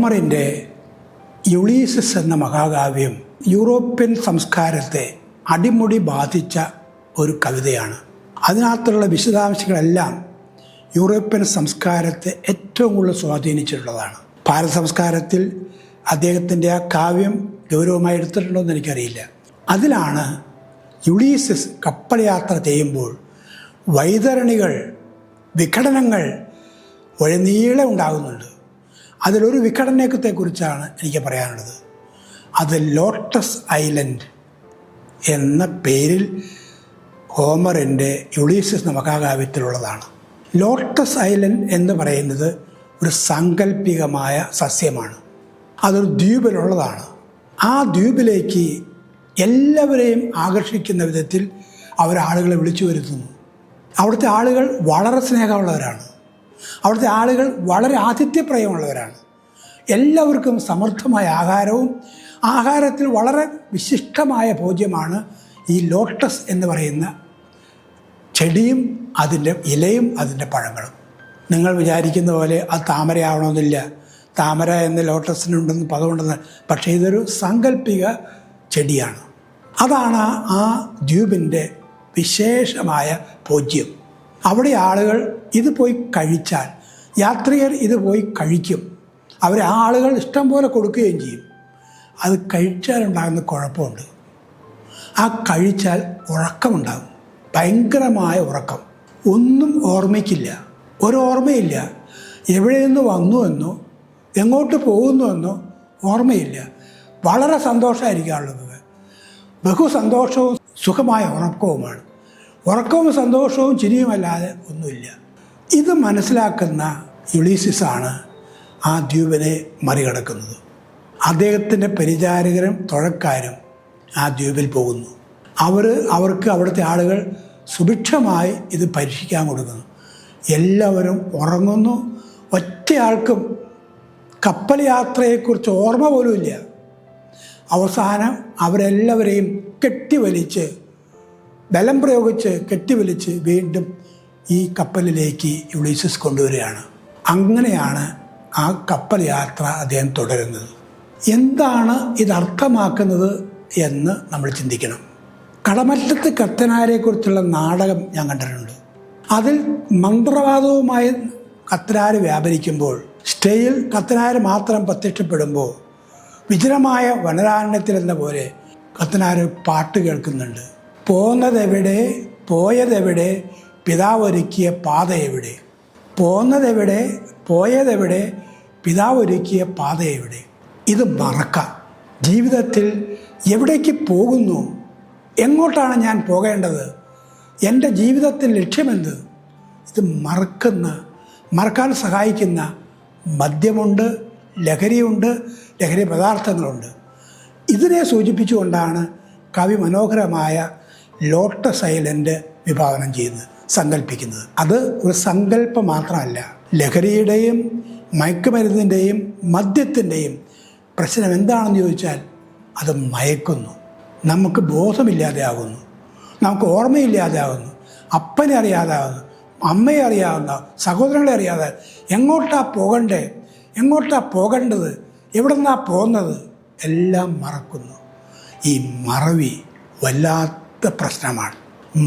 ഹോമറിൻ്റെ Ulysses എന്ന മഹാകാവ്യം European സംസ്കാരത്തെ അടിമുടി ബാധിച്ച ഒരു കവിതയാണ്. അതിനകത്തുള്ള വിശദാംശങ്ങളെല്ലാം യൂറോപ്യൻ സംസ്കാരത്തെ ഏറ്റവും കൂടുതൽ സ്വാധീനിച്ചിട്ടുള്ളതാണ്. ഭാരത സംസ്കാരത്തിൽ അദ്ദേഹത്തിൻ്റെ ആ കാവ്യം ഗൗരവമായി എടുത്തിട്ടുണ്ടോ എന്ന് എനിക്കറിയില്ല. അതിലാണ് യുളീസിസ് കപ്പൽ യാത്ര ചെയ്യുമ്പോൾ വൈതരണികൾ, വിഘടനങ്ങൾ വഴിനീളെ ഉണ്ടാകുന്നുണ്ട്. അതിലൊരു വിഘടനത്തെക്കുറിച്ചാണ് എനിക്ക് പറയാനുള്ളത്. അത് ലോട്ടസ് ഐലൻഡ് എന്ന പേരിൽ ഹോമറിൻ്റെ യുളീസിസ് എന്ന മഹാകാവ്യത്തിലുള്ളതാണ്. ലോട്ടസ് ഐലൻഡ് എന്ന് പറയുന്നത് ഒരു സാങ്കല്പികമായ സസ്യമാണ്. അതൊരു ദ്വീപിലുള്ളതാണ്. ആ ദ്വീപിലേക്ക് എല്ലാവരെയും ആകർഷിക്കുന്ന വിധത്തിൽ ആളുകളെ വിളിച്ചു വരുത്തുന്നു. അവിടുത്തെ ആളുകൾ വളരെ സ്നേഹമുള്ളവരാണ്. അവിടുത്തെ ആളുകൾ വളരെ ആതിഥ്യപ്രിയമുള്ളവരാണ്. എല്ലാവർക്കും സമൃദ്ധമായ ആഹാരത്തിൽ വളരെ വിശിഷ്ടമായ ഭോജ്യമാണ് ഈ ലോട്ടസ് എന്ന് പറയുന്ന ചെടിയും അതിൻ്റെ ഇലയും അതിൻ്റെ പഴങ്ങളും. നിങ്ങൾ വിചാരിക്കുന്ന പോലെ അത് താമരയാവണമെന്നില്ല. താമര എന്ന് ലോട്ടസിനുണ്ടെന്ന് പദമുണ്ടെന്ന്. പക്ഷേ ഇതൊരു സാങ്കല്പിക ചെടിയാണ്. അതാണ് ആ ദ്വീപിൻ്റെ വിശേഷമായ ഭോജ്യം. അവിടെ ആളുകൾ ഇത് പോയി കഴിച്ചാൽ, യാത്രികർ ഇത് പോയി കഴിക്കും. ആളുകൾ ഇഷ്ടം പോലെ കൊടുക്കുകയും ചെയ്യും. അത് കഴിച്ചാലുണ്ടാകുന്ന കുഴപ്പമുണ്ട്. ആ കഴിച്ചാൽ ഉറക്കമുണ്ടാകും, ഭയങ്കരമായ ഉറക്കം. ഒന്നും ഓർമ്മയ്ക്കില്ല, ഓർമ്മയില്ല. എവിടെ നിന്ന് വന്നുവെന്നോ എങ്ങോട്ട് പോകുന്നുവെന്നോ ഓർമ്മയില്ല. വളരെ സന്തോഷമായിരിക്കാനുള്ളത്. ബഹുസന്തോഷവും സുഖമായ ഉറക്കവുമാണ്. ഉറക്കവും സന്തോഷവും ചിരിയുമല്ലാതെ ഒന്നുമില്ല. ഇത് മനസ്സിലാക്കുന്ന യുളീസിസാണ് ആ ദ്വീപിനെ മറികടക്കുന്നത്. അദ്ദേഹത്തിൻ്റെ പരിചാരകരും തുഴക്കാരും ആ ദ്വീപിൽ പോകുന്നു. അവർക്ക് അവിടുത്തെ ആളുകൾ സുഭിക്ഷമായി ഇത് പരീക്ഷിക്കാൻ കൊടുക്കുന്നു. എല്ലാവരും ഉറങ്ങുന്നു. ഒറ്റയാൾക്കും കപ്പൽ യാത്രയെക്കുറിച്ച് ഓർമ്മ പോലുമില്ല. അവസാനം അവരെല്ലാവരെയും ബലം പ്രയോഗിച്ച് കെട്ടിവലിച്ച് വീണ്ടും ഈ കപ്പലിലേക്ക് യുളീസിസ് കൊണ്ടുവരികയാണ്. അങ്ങനെയാണ് ആ കപ്പൽ യാത്ര അദ്ദേഹം തുടരുന്നത്. എന്താണ് ഇതർത്ഥമാക്കുന്നത് എന്ന് നമ്മൾ ചിന്തിക്കണം. കടമറ്റത്ത് കത്തനാരെക്കുറിച്ചുള്ള നാടകം ഞാൻ കണ്ടിട്ടുണ്ട്. അതിൽ മന്ത്രവാദവുമായി കത്തനാര് വ്യാപരിക്കുമ്പോൾ സ്റ്റേയിൽ കത്തനാര് മാത്രം പ്രത്യക്ഷപ്പെടുമ്പോൾ വിചിരമായ വനരാരണ്യത്തിലെന്ന പോലെ കത്തനാര് പാട്ട് കേൾക്കുന്നുണ്ട്. പോന്നതെവിടെ, പോയതെവിടെ, പിതാവൊരുക്കിയ പാത എവിടെ? പോന്നതെവിടെ, പോയതെവിടെ, പിതാവൊരുക്കിയ പാത എവിടെ? ഇത് മറക്കാം. ജീവിതത്തിൽ എവിടേക്ക് പോകുന്നു, എങ്ങോട്ടാണ് ഞാൻ പോകേണ്ടത്, എൻ്റെ ജീവിതത്തിൽ ലക്ഷ്യമെന്ത്? ഇത് മറക്കാൻ സഹായിക്കുന്ന മദ്യമുണ്ട്, ലഹരിയുണ്ട്, ലഹരി പദാർത്ഥങ്ങളുണ്ട്. ഇതിനെ സൂചിപ്പിച്ചുകൊണ്ടാണ് കവി മനോഹരമായ ലോട്ടസ് ഐലൻഡ് വിഭാവനം ചെയ്യുന്നത്, സങ്കല്പിക്കുന്നത്. അത് ഒരു സങ്കല്പം മാത്രമല്ല. ലഹരിയുടെയും മയക്കുമരുന്നിൻ്റെയും മദ്യത്തിൻ്റെയും പ്രശ്നം എന്താണെന്ന് ചോദിച്ചാൽ അത് മയക്കുന്നു. നമുക്ക് ബോധമില്ലാതെ ആകുന്നു, നമുക്ക് ഓർമ്മയില്ലാതെ ആകുന്നു, അപ്പനെ അറിയാതാകുന്നു, അമ്മയെ അറിയാവുന്ന, സഹോദരങ്ങളെ അറിയാതെ എങ്ങോട്ടാ പോകേണ്ടത്, എവിടെ നിന്നാ പോകുന്നത് എല്ലാം മറക്കുന്നു. ഈ മറവി വല്ലാത്ത പ്രശ്നമാണ്.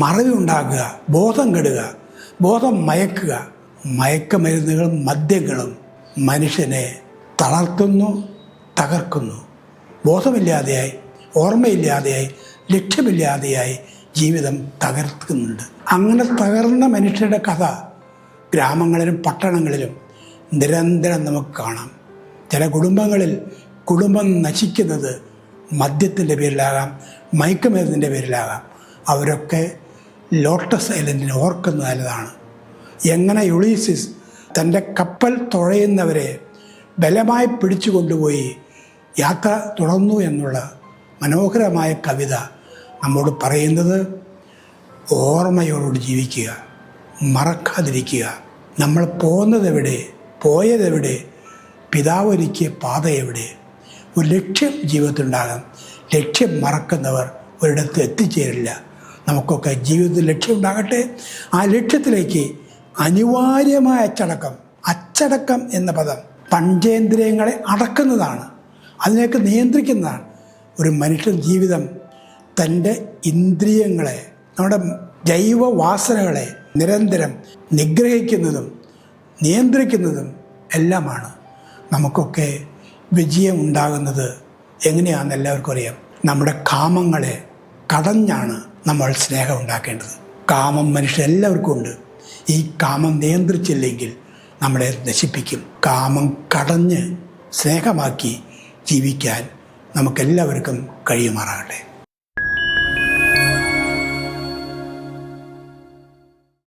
മറവി ഉണ്ടാക്കുക, ബോധം കെടുക, ബോധം മയക്കുക. മയക്കമരുന്നുകളും മദ്യങ്ങളും മനുഷ്യനെ തളർത്തുന്നു, തകർക്കുന്നു. ബോധമില്ലാതെയായി, ഓർമ്മയില്ലാതെയായി, ലക്ഷ്യമില്ലാതെയായി ജീവിതം തകർക്കുന്നുണ്ട്. അങ്ങനെ തകർന്ന മനുഷ്യരുടെ കഥ ഗ്രാമങ്ങളിലും പട്ടണങ്ങളിലും നിരന്തരം നമുക്ക് കാണാം. ചില കുടുംബങ്ങളിൽ കുടുംബം നശിക്കുന്നത് മദ്യത്തിൻ്റെ പേരിലാകാം, മയക്കുമരുന്നിൻ്റെ പേരിലാകാം. അവരൊക്കെ ലോട്ടസ് ഐലൻഡിനെ ഓർക്കുന്നത് നല്ലതാണ്. എങ്ങനെ യുളീസിസ് തൻ്റെ കപ്പൽ തുഴയുന്നവരെ ബലമായി പിടിച്ചു കൊണ്ടുപോയി യാത്ര തുടർന്നു എന്നുള്ള മനോഹരമായ കവിത നമ്മോട് പറയുന്നത് ഓർമ്മയോട് ജീവിക്കുക, മറക്കാതിരിക്കുക. നമ്മൾ പോകുന്നതെവിടെ, പോയതെവിടെ, പിതാവൊരുക്കിയ പാത എവിടെ? ഒരു ലക്ഷ്യം ജീവിതത്തിലുണ്ടാകും. ലക്ഷ്യം മറക്കുന്നവർ ഒരിടത്ത് എത്തിച്ചേരില്ല. നമുക്കൊക്കെ ജീവിതത്തിൽ ലക്ഷ്യമുണ്ടാകട്ടെ. ആ ലക്ഷ്യത്തിലേക്ക് അനിവാര്യമായ അച്ചടക്കം എന്ന പദം പഞ്ചേന്ദ്രിയങ്ങളെ അടക്കുന്നതാണ്, അതിനെയൊക്കെ നിയന്ത്രിക്കുന്നതാണ്. ഒരു മനുഷ്യൻ ജീവിതം തൻ്റെ ഇന്ദ്രിയങ്ങളെ, നമ്മുടെ ജൈവവാസനകളെ നിരന്തരം നിഗ്രഹിക്കുന്നതും നിയന്ത്രിക്കുന്നതും എല്ലാമാണ്. നമുക്കൊക്കെ വിജയം ഉണ്ടാകുന്നത് എങ്ങനെയാണെന്ന് എല്ലാവർക്കും അറിയാം. നമ്മുടെ കാമങ്ങളെ കടഞ്ഞാണ് നമ്മൾ സ്നേഹം ഉണ്ടാക്കേണ്ടത്. കാമം മനുഷ്യരെല്ലാവർക്കും ഉണ്ട്. ഈ കാമം നിയന്ത്രിച്ചില്ലെങ്കിൽ നമ്മളെ നശിപ്പിക്കും. കാമം കടഞ്ഞ് സ്നേഹമാക്കി ജീവിക്കാൻ നമുക്കെല്ലാവർക്കും കഴിയുമാറാകട്ടെ.